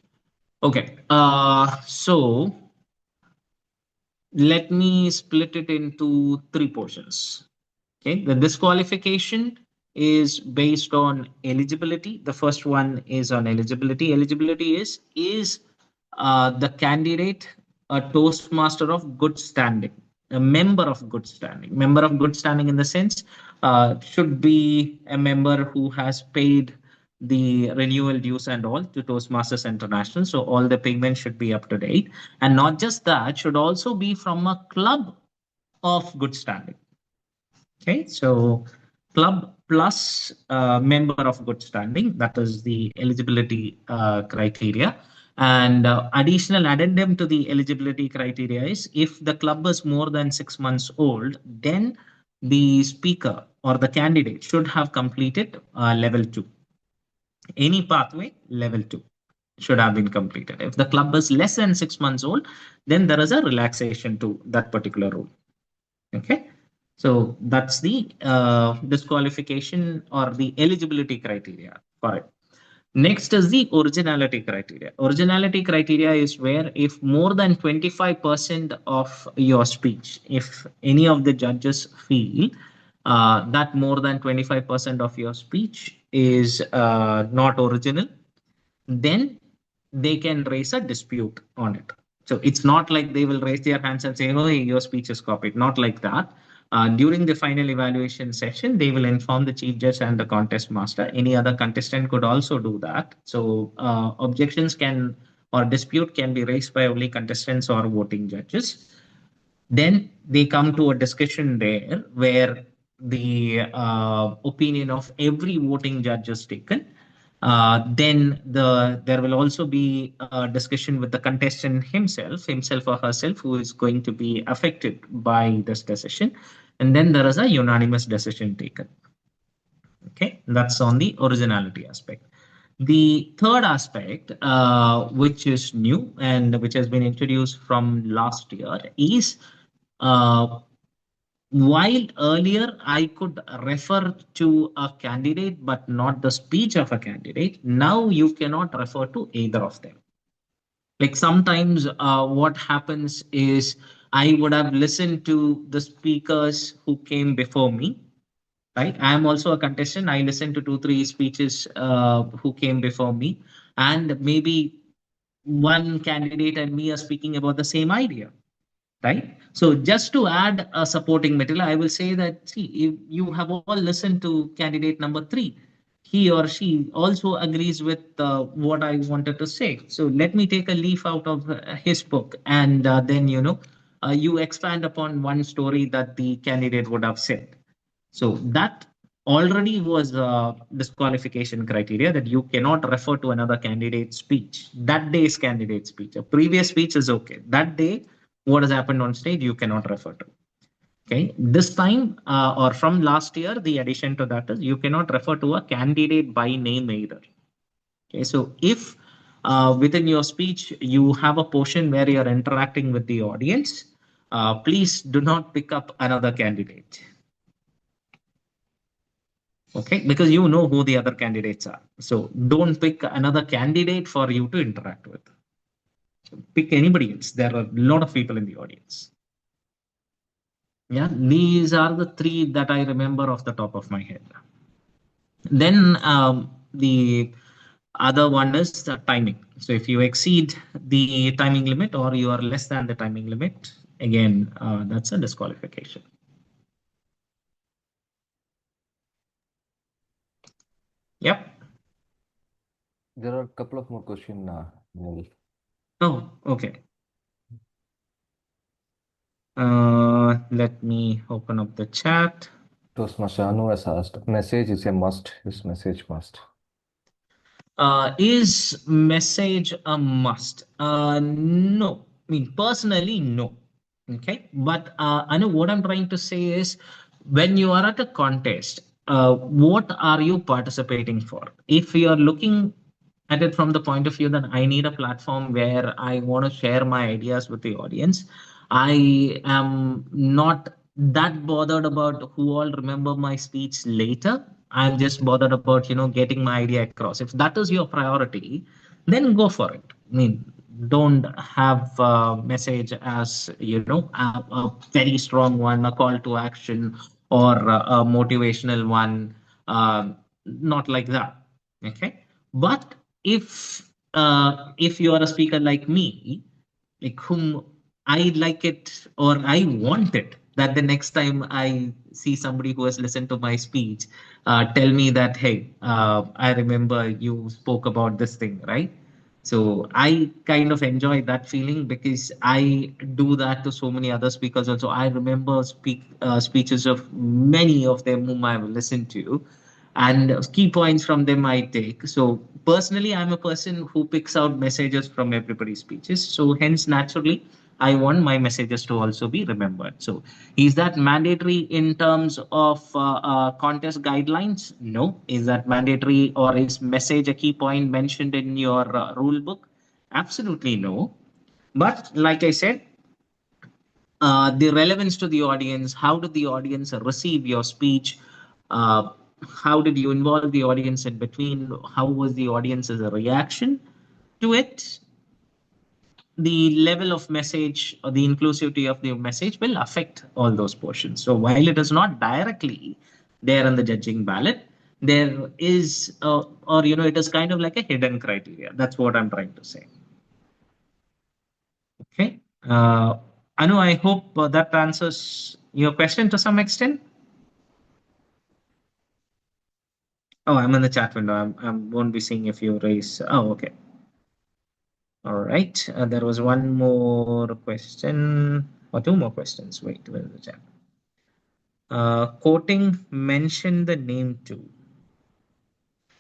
Okay. So let me split it into three portions. Okay. The disqualification is based on eligibility. The first one is on eligibility. Eligibility is the candidate a Toastmaster of good standing, a member of good standing. Member of good standing in the sense should be a member who has paid the renewal dues and all to Toastmasters International. So all the payments should be up to date. And not just that, should also be from a club of good standing. Okay, so club plus member of good standing, that is the eligibility criteria. And additional addendum to the eligibility criteria is if the club is more than 6 months old, then the speaker or the candidate should have completed level 2. Any pathway, level 2 should have been completed. If the club is less than 6 months old, then there is a relaxation to that particular rule. Okay. So that's the disqualification or the eligibility criteria for it. Next is the originality criteria. Originality criteria is where if more than 25% of your speech, if any of the judges feel that more than 25% of your speech is not original, then they can raise a dispute on it. So it's not like they will raise their hands and say, oh, your speech is copied. Not like that. During the final evaluation session, they will inform the chief judge and the contest master. Any other contestant could also do that. So objections can or dispute can be raised by only contestants or voting judges. Then they come to a discussion there where the opinion of every voting judge is taken. Then there will also be a discussion with the contestant himself or herself, who is going to be affected by this decision. And then there is a unanimous decision taken. Okay, that's on the originality aspect. The third aspect, which is new and which has been introduced from last year, is uh, while earlier I could refer to a candidate but not the speech of a candidate, now you cannot refer to either of them. Like sometimes what happens is I would have listened to the speakers who came before me, right? I am also a contestant. I listened to two, three speeches who came before me, and maybe one candidate and me are speaking about the same idea, right? So just to add a supporting material, I will say that, see, if you have all listened to candidate number three, he or she also agrees with what I wanted to say. So let me take a leaf out of his book, and then you expand upon one story that the candidate would have said. So that already was a disqualification criteria, that you cannot refer to another candidate's speech. That day's candidate speech. A previous speech is okay. That day, what has happened on stage, you cannot refer to. Okay. This time, or from last year, the addition to that is you cannot refer to a candidate by name either. Okay. So if within your speech you have a portion where you're interacting with the audience, please do not pick up another candidate. Okay, because you know who the other candidates are. So don't pick another candidate for you to interact with. So pick anybody else. There are a lot of people in the audience. Yeah, these are the three that I remember off the top of my head. Then the other one is the timing. So if you exceed the timing limit or you are less than the timing limit, again, that's a disqualification. Yep. There are a couple of more questions, Nevil. Oh, okay. Let me open up the chat. Toastmaster Anu has asked, message is a must. Is message must? Is message a must? No. I mean, personally, no. Okay. But I know what I'm trying to say is, when you are at a contest, what are you participating for? If you are looking at it from the point of view that I need a platform where I want to share my ideas with the audience, I am not that bothered about who all remember my speech later. I'm just bothered about, getting my idea across. If that is your priority, then go for it. I mean, don't have a message as, a very strong one, a call to action, or a motivational one. Not like that. Okay. But if you are a speaker like me, like whom I like it or I want it, that the next time I see somebody who has listened to my speech, tell me that, hey, I remember you spoke about this thing, right? So I kind of enjoy that feeling because I do that to so many other speakers also. I remember speeches of many of them whom I've listened to, and key points from them I take. So personally, I'm a person who picks out messages from everybody's speeches. So hence, naturally, I want my messages to also be remembered. So is that mandatory in terms of contest guidelines? No. Is that mandatory, or is message a key point mentioned in your rule book? Absolutely no. But like I said, the relevance to the audience, how did the audience receive your speech? Uh, how did you involve the audience in between? How was the audience's reaction to it? The level of message or the inclusivity of the message will affect all those portions. So while it is not directly there in the judging ballot, there is, or it is kind of like a hidden criteria. That's what I'm trying to say. Okay. Anu, I hope that answers your question to some extent. Oh, I'm in the chat window. I won't be seeing if you raise. Oh, okay. All right. There was one more question or two more questions. Wait, where is the chat? Quoting mention the name too.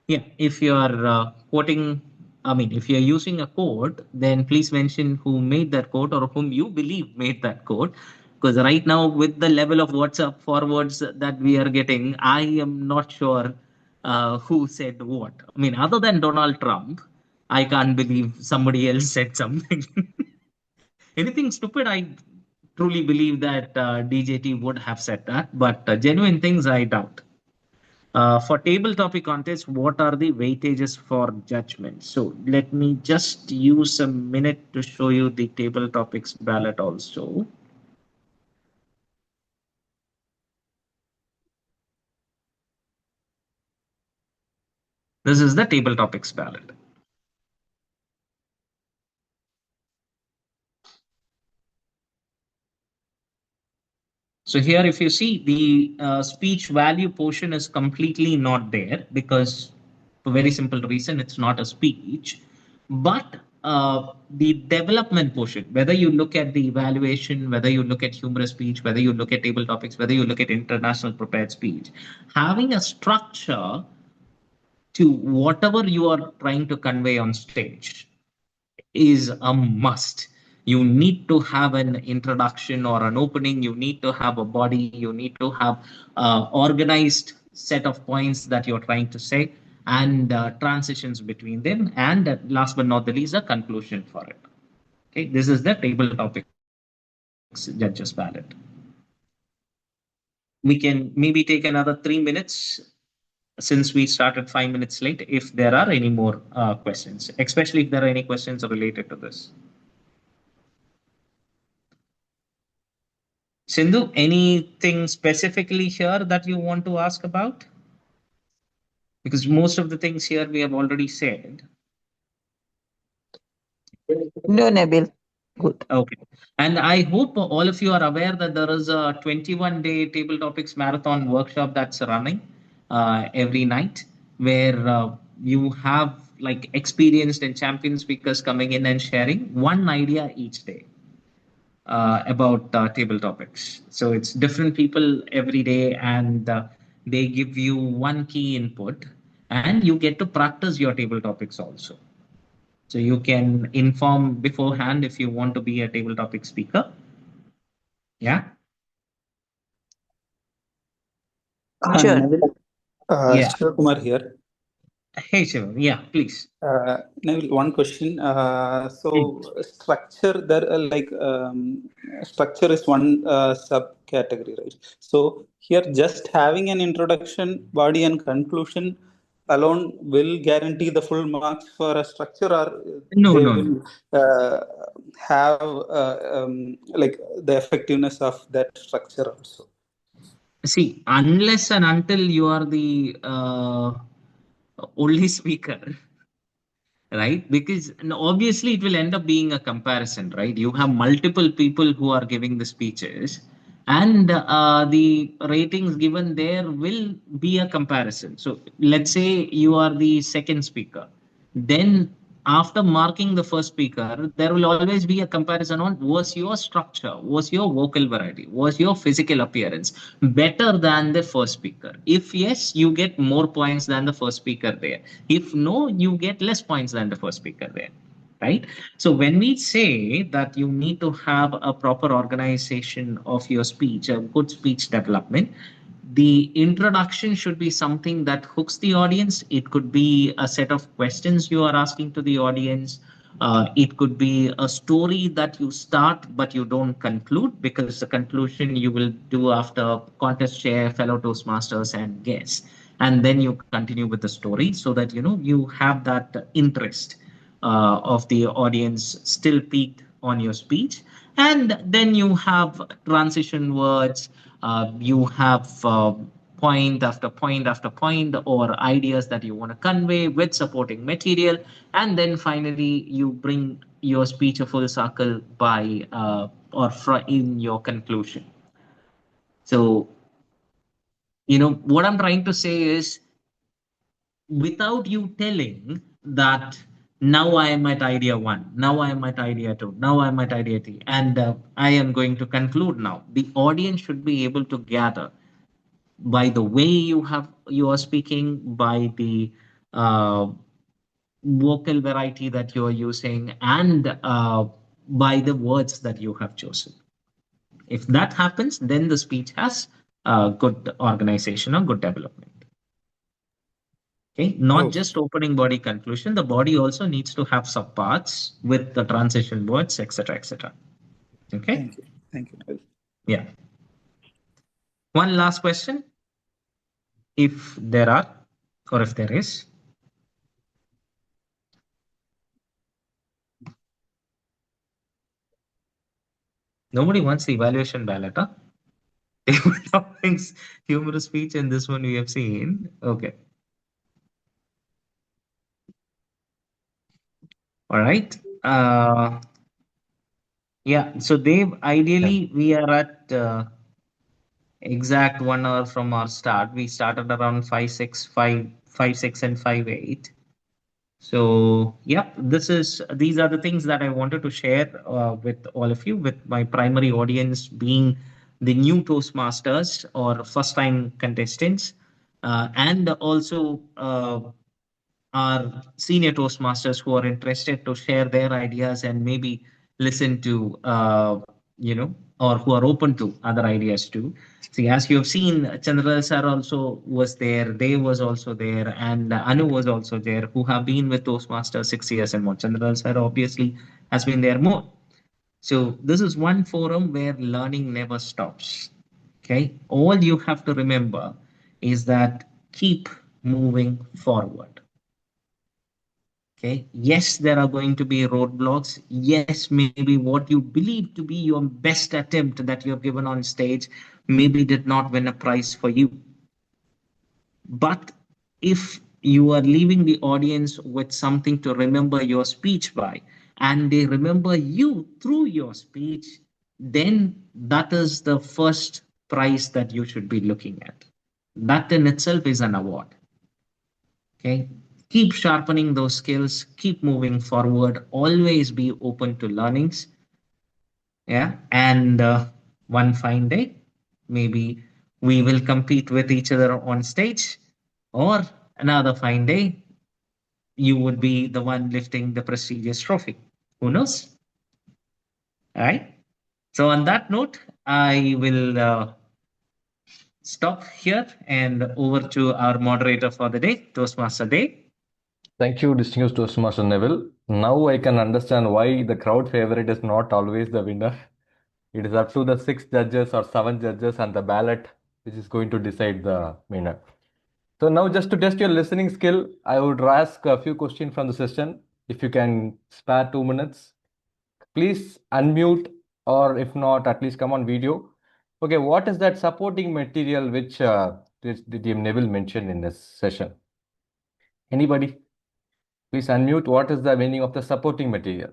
Yeah, if you are quoting, I mean, if you're using a quote, then please mention who made that quote or whom you believe made that quote. Because right now, with the level of WhatsApp forwards that we are getting, I am not sure who said what. I mean, other than Donald Trump, I can't believe somebody else said something. Anything stupid, I truly believe that DJT would have said that, but genuine things, I doubt. For table topic contest, what are the weightages for judgment? So let me just use a minute to show you the table topics ballot also. This is the table topics ballot. So here, if you see, the speech value portion is completely not there because for very simple reason, it's not a speech. But the development portion, whether you look at the evaluation, whether you look at humorous speech, whether you look at table topics, whether you look at international prepared speech, having a structure to whatever you are trying to convey on stage is a must. You need to have an introduction or an opening. You need to have a body. You need to have organized set of points that you're trying to say and transitions between them. And last but not the least, a conclusion for it. Okay, this is the table topics judges ballot. We can maybe take another 3 minutes since we started 5 minutes late if there are any more questions, especially if there are any questions related to this. Sindhu, anything specifically here that you want to ask about? Because most of the things here we have already said. No, Nevil. Good. Okay. And I hope all of you are aware that there is a 21-day table topics marathon workshop that's running every night where you have like experienced and champion speakers coming in and sharing one idea each day about table topics. So it's different people every day, and they give you one key input, and you get to practice your table topics also. So you can inform beforehand if you want to be a table topic speaker. Yeah. Sure. Neville, Yeah. Shivakumar here. Hey, Shiva. Yeah, please. Neville, one question. Structure there, structure is one subcategory, right? So here, just having an introduction, body, and conclusion alone will guarantee the full marks for a structure, or No, they no, no. will have like the effectiveness of that structure also. See, unless and until you are the only speaker, right? Because obviously it will end up being a comparison, right? You have multiple people who are giving the speeches, and the ratings given there will be a comparison. So let's say you are the second speaker, then after marking the first speaker, there will always be a comparison on was your structure, was your vocal variety, was your physical appearance better than the first speaker. If yes, you get more points than the first speaker there. If no, you get less points than the first speaker there. Right. So when we say that you need to have a proper organization of your speech, a good speech development, the introduction should be something that hooks the audience. It could be a set of questions you are asking to the audience. It could be a story that you start but you don't conclude, because the conclusion you will do after contest chair, fellow Toastmasters, and guests, and then you continue with the story so that you have that interest of the audience still peaked on your speech. And then you have transition words, you have point after point after point, or ideas that you want to convey with supporting material. And then finally, you bring your speech a full circle by in your conclusion. So, what I'm trying to say is, without you telling that now I am at idea one, now I am at idea two, now I am at idea three, and I am going to conclude now. The audience should be able to gather by the way you are speaking, by the uh, vocal variety that you are using, and by the words that you have chosen. If that happens, then the speech has good organization or good development. Okay, not Oh, just opening body conclusion, the body also needs to have subparts with the transition words, etc., etc. Okay, thank you. Thank you, Nevil. yeah. One last question, if there are, or if there is. Nobody wants the evaluation ballot, huh? Toppings, humorous speech, and this one we have seen. Okay. All right. Yeah. So Dave, Yeah. ideally we are at exact 1 hour from our start. We started around 5:06, and 5:08. So yeah, these are the things that I wanted to share with all of you, with my primary audience being the new Toastmasters or first time contestants, and also our senior Toastmasters who are interested to share their ideas and maybe listen to, or who are open to other ideas too. See, as you have seen, Chandral sir also was there, Dave was also there, and Anu was also there, who have been with Toastmasters 6 years and more. Chandral sir obviously has been there more. So this is one forum where learning never stops. Okay, all you have to remember is that keep moving forward. Okay. Yes, there are going to be roadblocks. Yes, maybe what you believe to be your best attempt that you have given on stage maybe did not win a prize for you. But if you are leaving the audience with something to remember your speech by, and they remember you through your speech, then that is the first prize that you should be looking at. That in itself is an award. Okay, keep sharpening those skills, keep moving forward, always be open to learnings. Yeah, and one fine day, maybe we will compete with each other on stage, or another fine day, you would be the one lifting the prestigious trophy. Who knows? All right. So, on that note, I will stop here and over to our moderator for the day, Toastmaster Day. Thank you, distinguished Toastmaster Neville. Now I can understand why the crowd favorite is not always the winner. It is up to the 6 judges or 7 judges and the ballot which is going to decide the winner. So now just to test your listening skill, I would ask a few questions from the session. If you can spare 2 minutes, please unmute, or if not, at least come on video. Okay, what is that supporting material which DTM Neville mentioned in this session? Anybody? Please unmute. What is the meaning of the supporting material?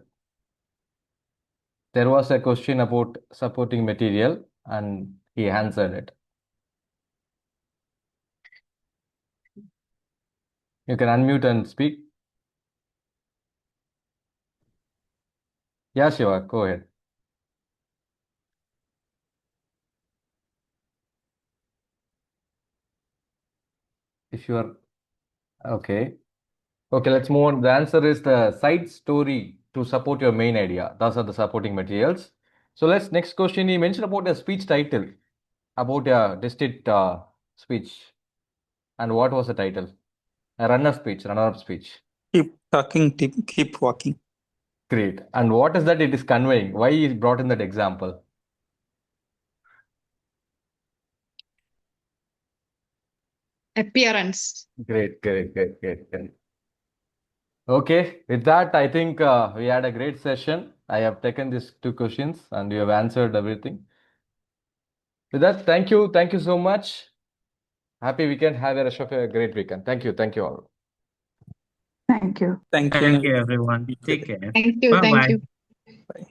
There was a question about supporting material and he answered it. You can unmute and speak. Yeah, Shiva, go ahead. If you are okay. Okay, let's move on. The answer is the side story to support your main idea. Those are the supporting materials. So let's next question. He mentioned about a speech title, about a district speech. And what was the title? A runner-up speech. Keep talking, keep walking. Great. And what is that it is conveying? Why he brought in that example? Appearance. Great. Okay, with that, I think we had a great session. I have taken these 2 questions and you have answered everything. With that, thank you. Thank you so much. Happy weekend. Have a rest of a great weekend. Thank you. Thank you all. Thank you. Thank you, Thank you, Nevil. everyone. Take care. Thank you. Bye Thank bye. you. Bye.